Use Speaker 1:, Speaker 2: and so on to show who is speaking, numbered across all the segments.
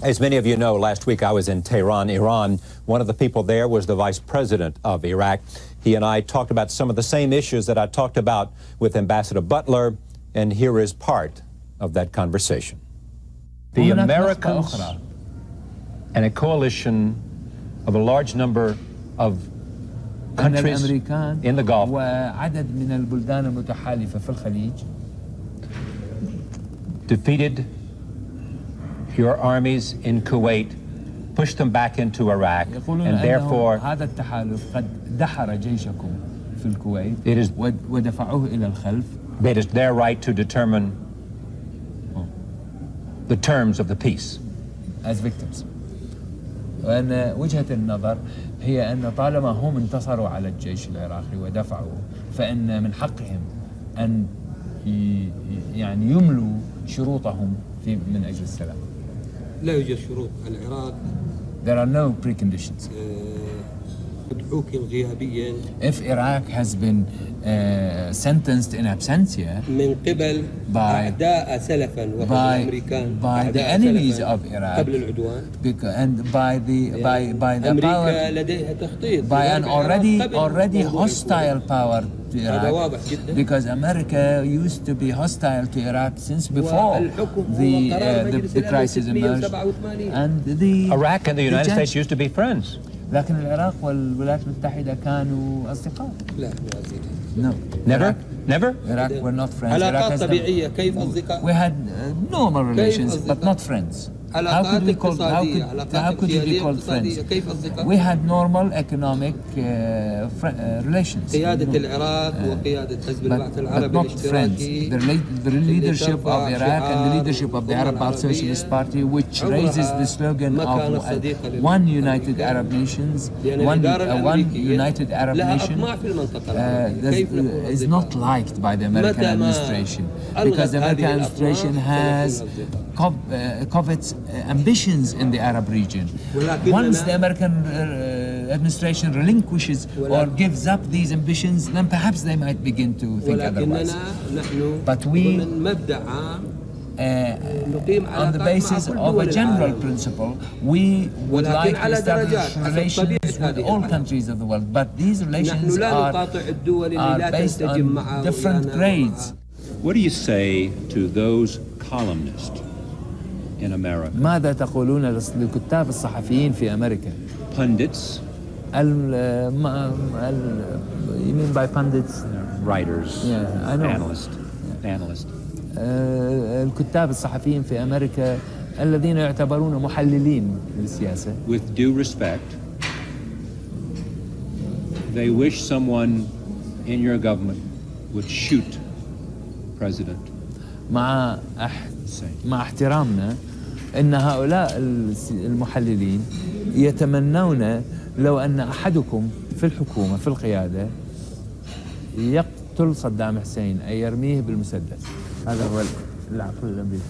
Speaker 1: As many of you know, last week I was in Tehran, Iran. One of the people there was the vice president of Iraq. He and I talked about some of the same issues that I talked about with Ambassador Butler, and here is part of that conversation. The Americans and a coalition of a large number of countries in the Gulf
Speaker 2: وعدد من البلدان المتحالفة في الخليج
Speaker 1: defeated your armies in Kuwait, pushed them back into Iraq, and therefore
Speaker 2: هذا التحالف قد دحر جيشكم في الكويت
Speaker 1: it is,
Speaker 2: ودفعوه إلى الخلف.
Speaker 1: it is their right to determine the terms of the peace.
Speaker 2: As victims. وأن وجهة النظر هي أن طالما هم انتصروا على الجيش العراقي ودفعوا، فإن من حقهم أن يعني يملوا شروطهم من أجل السلام.
Speaker 3: لا يوجد شروط. العراق
Speaker 2: There are no preconditions.
Speaker 3: حكم غيابيا
Speaker 2: If Iraq has been sentenced in absentia
Speaker 3: من قبل أعداء سلفا وهم الأمريكان
Speaker 2: by the enemies of Iraq
Speaker 3: قبل العدوان
Speaker 2: and by the
Speaker 3: أمريكا
Speaker 2: power
Speaker 3: لديها تخطيط
Speaker 2: by an already hostile power to Iraq, because America used to be hostile to Iraq since before the crisis emerged, and
Speaker 1: Iraq and the United States used to be friends.
Speaker 2: لكن العراق والولايات المتحدة كانوا أصدقاء.
Speaker 3: لا
Speaker 2: No.
Speaker 1: Never?
Speaker 2: Iraq were not friends.
Speaker 3: علاقات طبيعية. كيف أصدقاء؟
Speaker 2: We had normal relations but not friends. How could we call? How could we be called friends? We had normal economic relations.
Speaker 3: قيادة العراق وقيادة حزب البعث العربي الاشتراكي.
Speaker 2: The leadership of Iraq and the leadership of the Arab Socialist Party, which raises the slogan of one united Arab nations, one united Arab nation, is not liked by the American administration, because the American administration has covets ambitions in the Arab region. Once the American administration relinquishes or gives up these ambitions, then perhaps they might begin to think otherwise. But we, on the basis of a general principle, we would like to establish relations with all countries of the world, but these relations are based on different grades.
Speaker 1: What do you say to those columnists in America?
Speaker 2: ماذا تقولون للكتاب الصحفيين في أمريكا؟
Speaker 1: Pundits.
Speaker 2: You mean by pundits?
Speaker 1: Writers.
Speaker 2: Yeah, I know.
Speaker 1: Analysts.
Speaker 2: الكتاب الصحفيين في أمريكا الذين يعتبرون محللين للسياسة.
Speaker 1: With due respect, they wish someone in your government would shoot President.
Speaker 2: مع احترامنا ان هؤلاء المحللين يتمنون لو ان احدكم في الحكومه في القياده يقتل صدام حسين اي يرميه بالمسدس. هذا هو العقل الامريكي.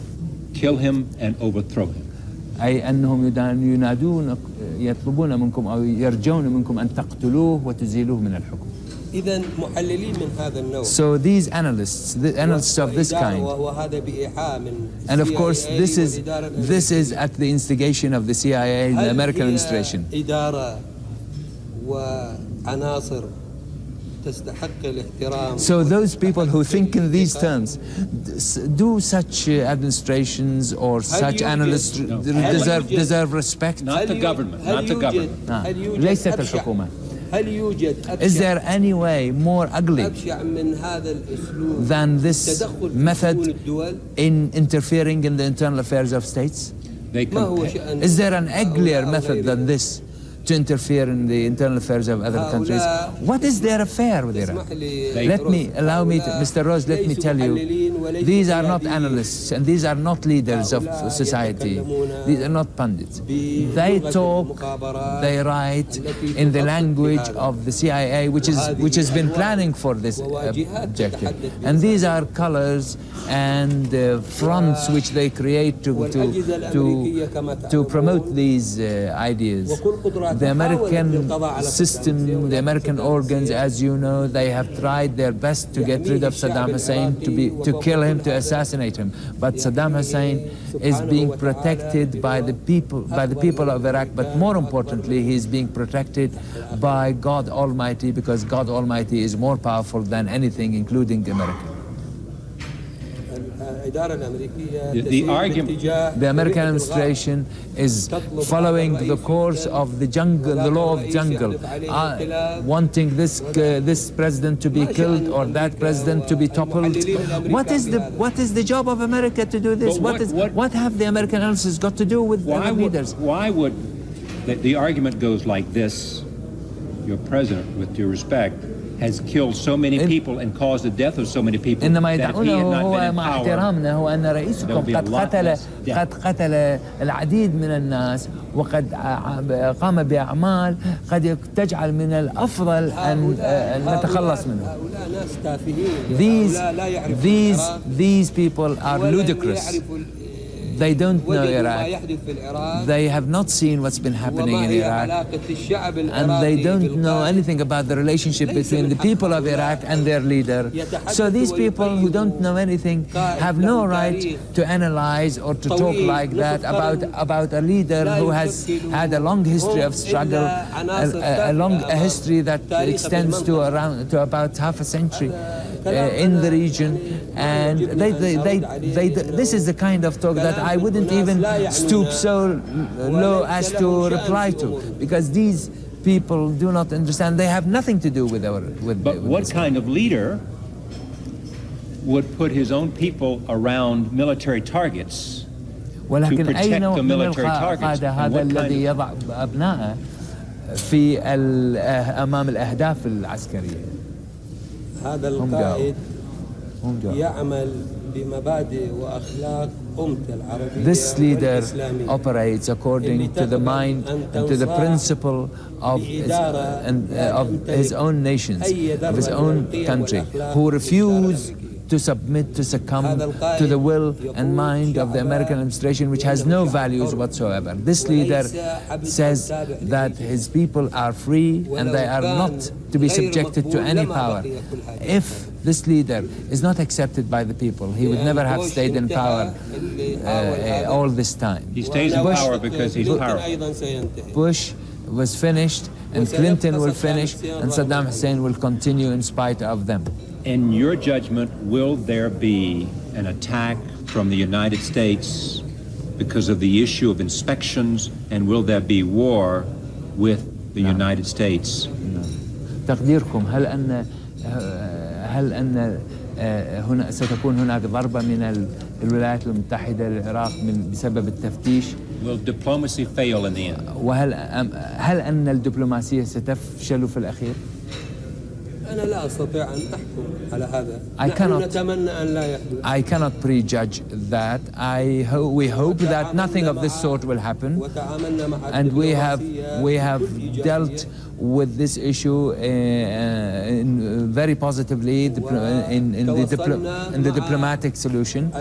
Speaker 1: Kill him and overthrow him.
Speaker 2: اي انهم ينادون يطلبون منكم او يرجون منكم ان تقتلوه وتزيلوه من الحكم.
Speaker 3: إذا محللين من هذا النوع.
Speaker 2: So these analysts, the analysts of this kind, and of course this is at the instigation of the CIA, the American administration.
Speaker 3: إدارة وعناصر تستحق الاحترام.
Speaker 2: So those people who think in these terms, do such administrations or such analysts deserve respect?
Speaker 1: Not the government. Not the government.
Speaker 2: ليست الحكومة.
Speaker 3: هل يوجد
Speaker 2: Is there any way more ugly than this method in interfering in the internal affairs of states? Is there an uglier method than this to interfere in the internal affairs of other countries? What is their affair with Iran? Allow me, Mr. Rose, let me tell you, these are not analysts and these are not leaders of society. These are not pundits. They talk, they write in the language of the CIA, which has been planning for this objective. And these are colors and fronts which they create to promote these ideas. The American system, the American organs, as you know, they have tried their best to get rid of Saddam Hussein, to kill him, to assassinate him. But Saddam Hussein is being protected by the people of Iraq, but more importantly, he is being protected by God Almighty, because God Almighty is more powerful than anything, including America. The American administration is following the course of the jungle, the law of jungle, wanting this president to be killed or that president to be toppled. What is the job of America to do this? What have the American allies got to do with our leaders?
Speaker 1: Why would the argument goes like this? Your president, with due respect, has killed so many people and caused the death of so many people.
Speaker 2: إنما يدعونه هو مع احترامنا هو أن رئيسكم قد قتل العديد من الناس وقد قام بأعمال قد تجعل من الأفضل أن نتخلص منه. These people are ludicrous. They don't know Iraq. They have not seen what's been happening in Iraq. And they don't know anything about the relationship between the people of Iraq and their leader. So these people who don't know anything have no right to analyze or to talk like that about a leader who has had a long history of struggle, a history that extends to about half a century in the region. And this is the kind of talk that I wouldn't even stoop so low as to reply to, because these people do not understand. They have nothing to do with our.
Speaker 1: But what kind of leader would put his own people around military targets to protect the military targets?
Speaker 2: هذا الذي يضع أبنائه في أمام الأهداف العسكرية.
Speaker 3: هذا القائد يعمل بمبادئ وأخلاق أمة العربية.
Speaker 2: This leader operates according to the mind and to the principle of his own nations, of his own country, who refuse to submit, to succumb to the will and mind of the American administration, which has no values whatsoever. This leader says that his people are free and they are not to be subjected to any power. If this leader is not accepted by the people, he would never have stayed in power all this time.
Speaker 1: He stays in power because he's powerful.
Speaker 2: Bush was finished, and Clinton will finish, and Saddam Hussein will continue in spite of them.
Speaker 1: In your judgment, will there be an attack from the United States because of the issue of inspections, and will there be war with the United States?
Speaker 2: تقديركم هل أن هنا ستكون هناك ضربة من الولايات المتحدة للعراق بسبب التفتيش؟
Speaker 1: Will diplomacy fail in the end?
Speaker 2: هل أن الدبلوماسية ستفشل في الأخير؟
Speaker 3: أنا لا أستطيع أن أحكم على هذا. نحن نتمنى أن لا يحدث.
Speaker 2: I cannot prejudge that. We hope that nothing of this sort will happen. And we have dealt with this issue very positively in the diplomatic solution,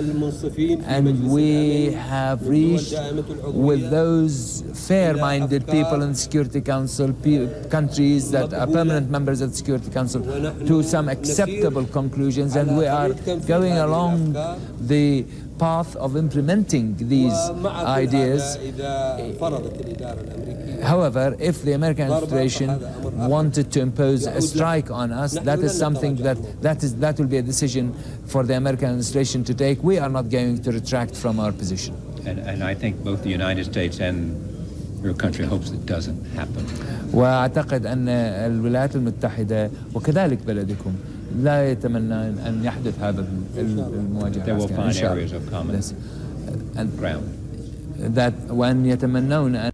Speaker 2: and we have reached with those fair-minded people in the Security Council, countries that are permanent members of the Security Council, to some acceptable conclusions, and we are going along the path of implementing these ideas. However, if the American administration wanted to impose a strike on us, that is something that will be a decision for the American administration to take. We are not going to retract from our position.
Speaker 1: And I think both the United States and your country hopes it doesn't happen.
Speaker 2: وأعتقد أن الولايات المتحدة وكذلك بلدكم لا يتمنى أن يحدث هذا المواجهة.
Speaker 1: They will find areas of common ground.
Speaker 2: وأن يتمنون أن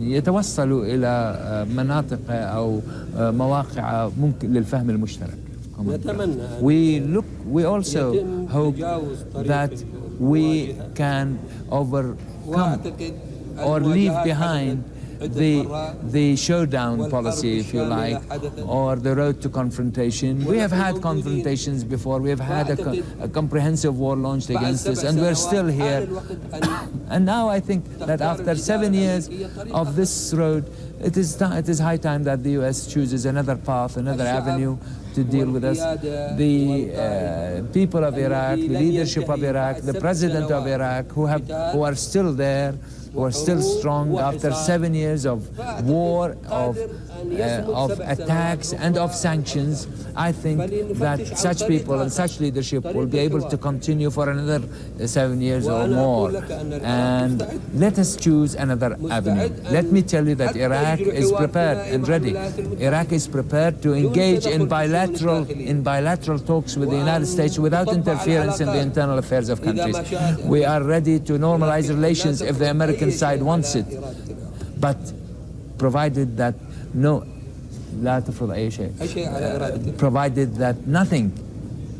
Speaker 2: يتوصلوا إلى مناطق أو مواقع ممكن للفهم المشترك. We also hope that we can overcome or leave behind the showdown policy, if you like, or the road to confrontation. We have had confrontations before. We have had a comprehensive war launched against us, and we're still here. And now I think that after 7 years of this road, it is high time that the US chooses another path, another avenue to deal with us. The people of Iraq, the leadership of Iraq, the president of Iraq, who are still there, who are still strong after 7 years of war, of attacks and of sanctions. I think that such people and such leadership will be able to continue for another 7 years or more. And let us choose another avenue. Let me tell you that Iraq is prepared and ready. Iraq is prepared to engage in bilateral talks with the United States without interference in the internal affairs of countries. We are ready to normalize relations if the American side wants it, but provided that provided that nothing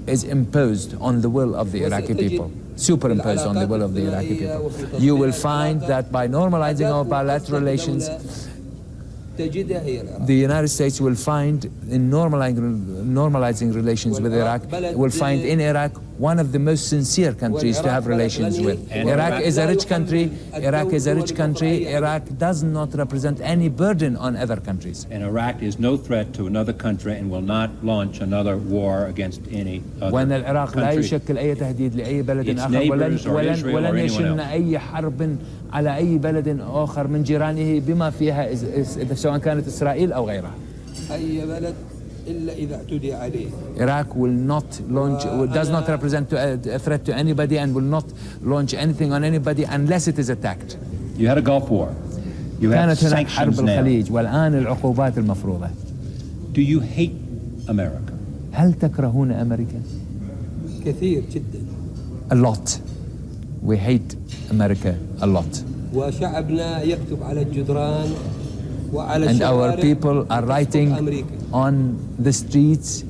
Speaker 2: is imposed on the will of the Iraqi people, superimposed on the will of the Iraqi people. You will find that by normalizing our bilateral relations, the United States will find in normalizing relations with Iraq, will find in Iraq one of the most sincere countries to have relations with. Iraq is a rich country. Iraq is a rich country. Iraq does not represent any burden on other countries.
Speaker 1: And Iraq is no threat to another country and will not launch another war against any other
Speaker 2: وأن العراق لا يشكل أي تهديد لأي بلد آخر ولن يشن أي حرب على أي بلد آخر من جيرانه بما فيها سواء كانت إسرائيل أو غيرها.
Speaker 3: أي بلد إلا إذا اعتدي عليه.
Speaker 2: Iraq will not launch, does not represent a threat to anybody and will not launch anything on anybody unless it is attacked.
Speaker 1: You had a Gulf War. You had
Speaker 2: كانت هناك حرب
Speaker 1: sanctions now.
Speaker 2: الخليج والآن العقوبات المفروضة.
Speaker 1: Do you hate America?
Speaker 2: هل تكرهون أمريكا؟
Speaker 3: كثير جدا.
Speaker 2: A lot. We hate America a lot.
Speaker 3: وشعبنا يكتب على الجدران وعلى
Speaker 2: And our
Speaker 3: الشوارع
Speaker 2: people are writing on the streets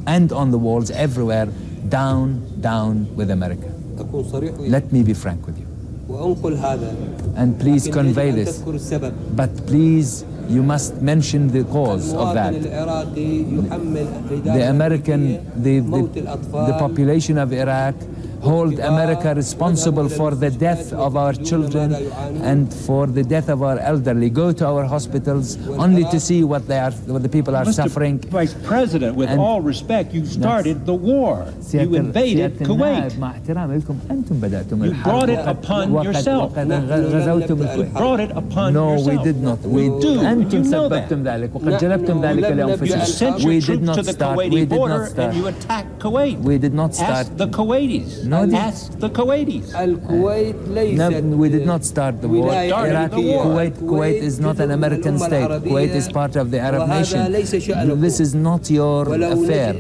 Speaker 2: and on the walls everywhere, down, down with America.
Speaker 3: أكون صريح وياك.
Speaker 2: Let me be frank with you.
Speaker 3: وأنقل هذا.
Speaker 2: And please
Speaker 3: لكن
Speaker 2: convey
Speaker 3: يجب أن
Speaker 2: this.
Speaker 3: تذكر السبب.
Speaker 2: But please, you must mention the cause of that.
Speaker 3: المواطن العراقي يحمل
Speaker 2: The American,
Speaker 3: موت الأطفال.
Speaker 2: the population of Iraq hold America responsible for the death of our children and for the death of our elderly. Go to our hospitals only to see what the people are suffering.
Speaker 1: Vice President, with all respect, you started the war. You invaded Kuwait.
Speaker 2: مع احترامي لكم أنتم بدأتم
Speaker 1: You brought it upon yourself.
Speaker 2: غزوتم الكويت.
Speaker 1: Brought it upon
Speaker 2: No,
Speaker 1: yourself.
Speaker 2: we did not.
Speaker 1: You
Speaker 2: أنتم
Speaker 1: know that.
Speaker 2: سببتم ذلك وقد جلبتم ذلك
Speaker 1: You
Speaker 2: لأنفسكم.
Speaker 1: sent your
Speaker 2: We did
Speaker 1: troops
Speaker 2: not
Speaker 1: to the
Speaker 2: start.
Speaker 1: Kuwaiti
Speaker 2: We did
Speaker 1: border
Speaker 2: not start.
Speaker 1: and you attacked Kuwait.
Speaker 2: We did not start.
Speaker 1: Ask the Kuwaitis.
Speaker 2: No,
Speaker 1: Ask the Kuwaitis.
Speaker 3: الكويت ليست.
Speaker 2: No, we did not start the war.
Speaker 3: ولاية
Speaker 2: Iraq,
Speaker 3: أمريكية.
Speaker 2: Kuwait is not an American state. Kuwait is part of the Arab nation. This is not your affair.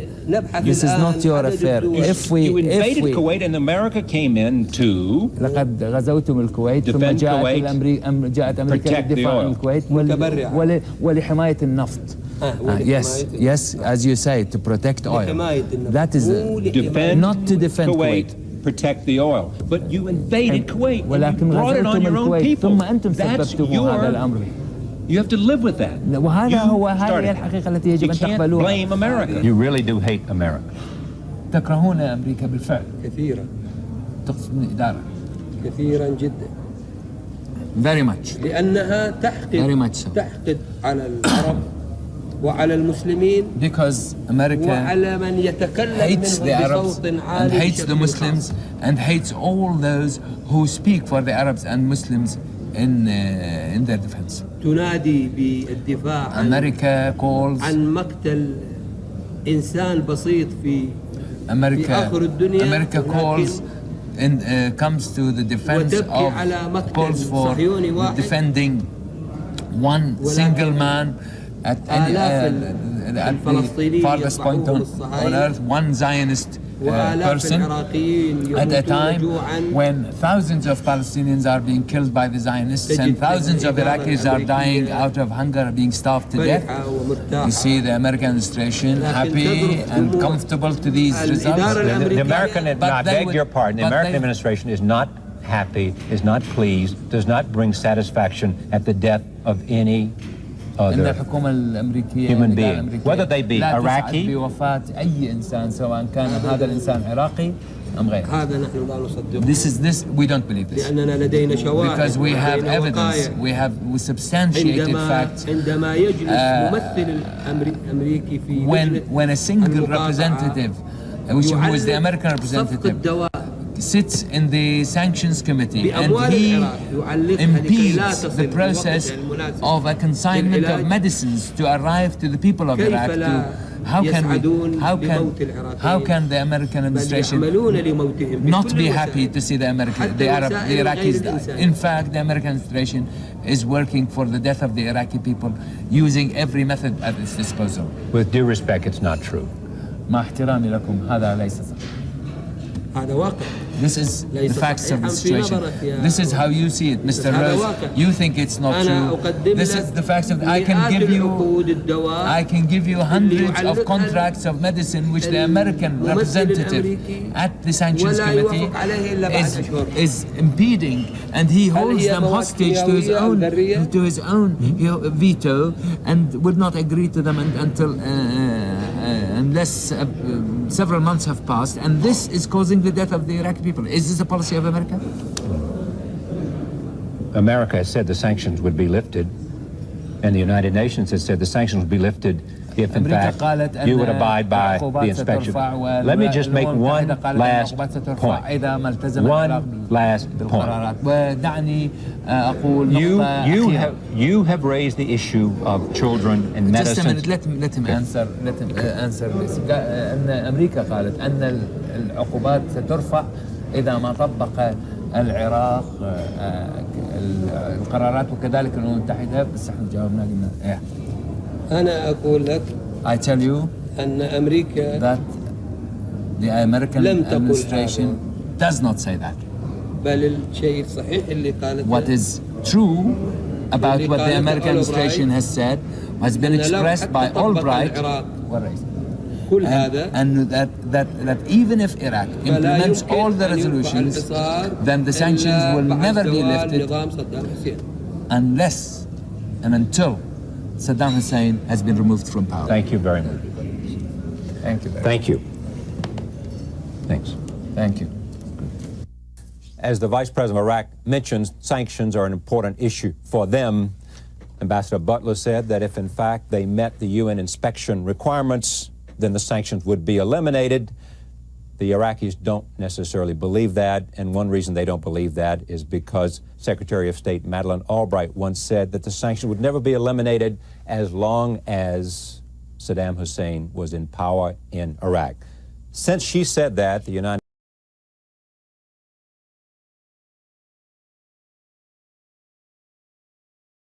Speaker 2: This is not your affair.
Speaker 1: You invaded Kuwait and America came in to
Speaker 2: لقد غزوتم الكويت ثم
Speaker 1: defend
Speaker 2: جاءت أمريكا
Speaker 1: protect the
Speaker 2: للدفاع عن
Speaker 1: oil.
Speaker 2: الكويت ولحماية النفط. Yes, as you say, to protect oil. That is
Speaker 1: defend
Speaker 2: not to defend Kuwait.
Speaker 1: Protect the oil. But you invaded Kuwait and you
Speaker 2: ولكن
Speaker 1: brought it on
Speaker 2: غزوتم
Speaker 1: your own
Speaker 2: الكويت
Speaker 1: people.
Speaker 2: ثم أنتم
Speaker 1: That's
Speaker 2: سببتم هذا الأمر.
Speaker 1: You have to live with that.
Speaker 2: هذه الحقيقة التي يجب
Speaker 1: You
Speaker 2: أن
Speaker 1: can't
Speaker 2: تقبلوها.
Speaker 1: blame America. You really do hate America.
Speaker 2: تكرهون أمريكا بالفعل.
Speaker 3: كثيرا.
Speaker 2: تقصدون الإدارة.
Speaker 3: كثيرا جدا.
Speaker 2: Very much.
Speaker 3: لأنها تحقد على العرب وعلى المسلمين.
Speaker 2: Because America
Speaker 3: وعلى من يتكلم
Speaker 2: hates the Arabs
Speaker 3: بصوت
Speaker 2: and
Speaker 3: عالي
Speaker 2: hates the Muslims and hates all those who speak for the Arabs and Muslims in their defense.
Speaker 3: تنادي بالدفاع
Speaker 2: America calls
Speaker 3: عن مقتل إنسان بسيط في
Speaker 2: America
Speaker 3: آخر الدنيا.
Speaker 2: America calls and comes to the defense
Speaker 3: وتبكي على
Speaker 2: of
Speaker 3: مقتل
Speaker 2: calls for
Speaker 3: صهيوني واحد.
Speaker 2: defending one single man at any at the farthest point on earth, one Zionist person at a time when thousands of Palestinians are being killed by the Zionists and thousands of Iraqis are dying out of hunger, being starved to death. You see the American administration happy and comfortable to these results.
Speaker 1: The American, I beg your pardon, the American administration is not happy, is not pleased, does not bring satisfaction at the death of any
Speaker 2: إن
Speaker 1: other
Speaker 2: الحكومة الأمريكية
Speaker 1: human
Speaker 2: الإدارة
Speaker 1: being,
Speaker 2: الأمريكية
Speaker 1: whether they be
Speaker 2: لا تسعد
Speaker 1: Iraqi.
Speaker 2: بوفاة أي إنسان سواء كان هذا الإنسان عراقي أم غيره.
Speaker 3: هذا نحن لا نصدقه.
Speaker 2: This we don't believe this.
Speaker 3: لأننا لدينا شواهد.
Speaker 2: Because we have
Speaker 3: ولدينا
Speaker 2: evidence,
Speaker 3: وقائع.
Speaker 2: we substantiated facts.
Speaker 3: عندما يجلس ممثل الأمريكي في
Speaker 2: When a single representative, who is the American representative, sits in the sanctions committee and he impedes the process of a consignment of medicines to arrive to the people of Iraq. How can the American administration not be happy to see the Iraqis die? In fact, the American administration is working for the death of the Iraqi people using every method at its disposal.
Speaker 1: With due respect, it's not true.
Speaker 2: مع احترامي لكم هذا ليس صح.
Speaker 3: هذا واقع.
Speaker 2: This is the facts of the situation. This is how you see it, Mr. Rose. You think it's not true. This is the facts of. I can give you hundreds of contracts of medicine which the American representative at the sanctions committee is impeding, and he holds them hostage to his own veto, and would not agree to them until unless several months have passed, and this is causing the death of the Iraqi people. Is this a policy of America?
Speaker 1: America has said the sanctions would be lifted, and the United Nations has said the sanctions would be lifted if, in fact, you would abide by the inspection. Let me just make one last point. One last point. You have raised the issue of children and medicine.
Speaker 2: Just a minute, let him answer this. أن أمريكا قالت أن العقوبات سترفع إذا ما طبق العراق القرارات وكذلك الأمم المتحدة. بس احنا جاوبنا قلنا
Speaker 3: أنا أقول لك
Speaker 2: I tell you
Speaker 3: أن أمريكا
Speaker 2: that the American administration does not say that.
Speaker 3: بل الشيء الصحيح اللي قالته
Speaker 2: What is true about what the American administration has said has been expressed by Albright and that even if Iraq implements all the resolutions, then the sanctions will never be lifted unless and until Saddam Hussein has been removed from power.
Speaker 1: Thank you very much.
Speaker 2: Thank you.
Speaker 1: Thank you. Thanks.
Speaker 2: Thank you.
Speaker 1: As the Vice President of Iraq mentions, sanctions are an important issue for them. Ambassador Butler said that if in fact they met the UN inspection requirements, then the sanctions would be eliminated. The Iraqis don't necessarily believe that, and one reason they don't believe that is because Secretary of State Madeleine Albright once said that the sanctions would never be eliminated as long as Saddam Hussein was in power in Iraq. Since she said that, the United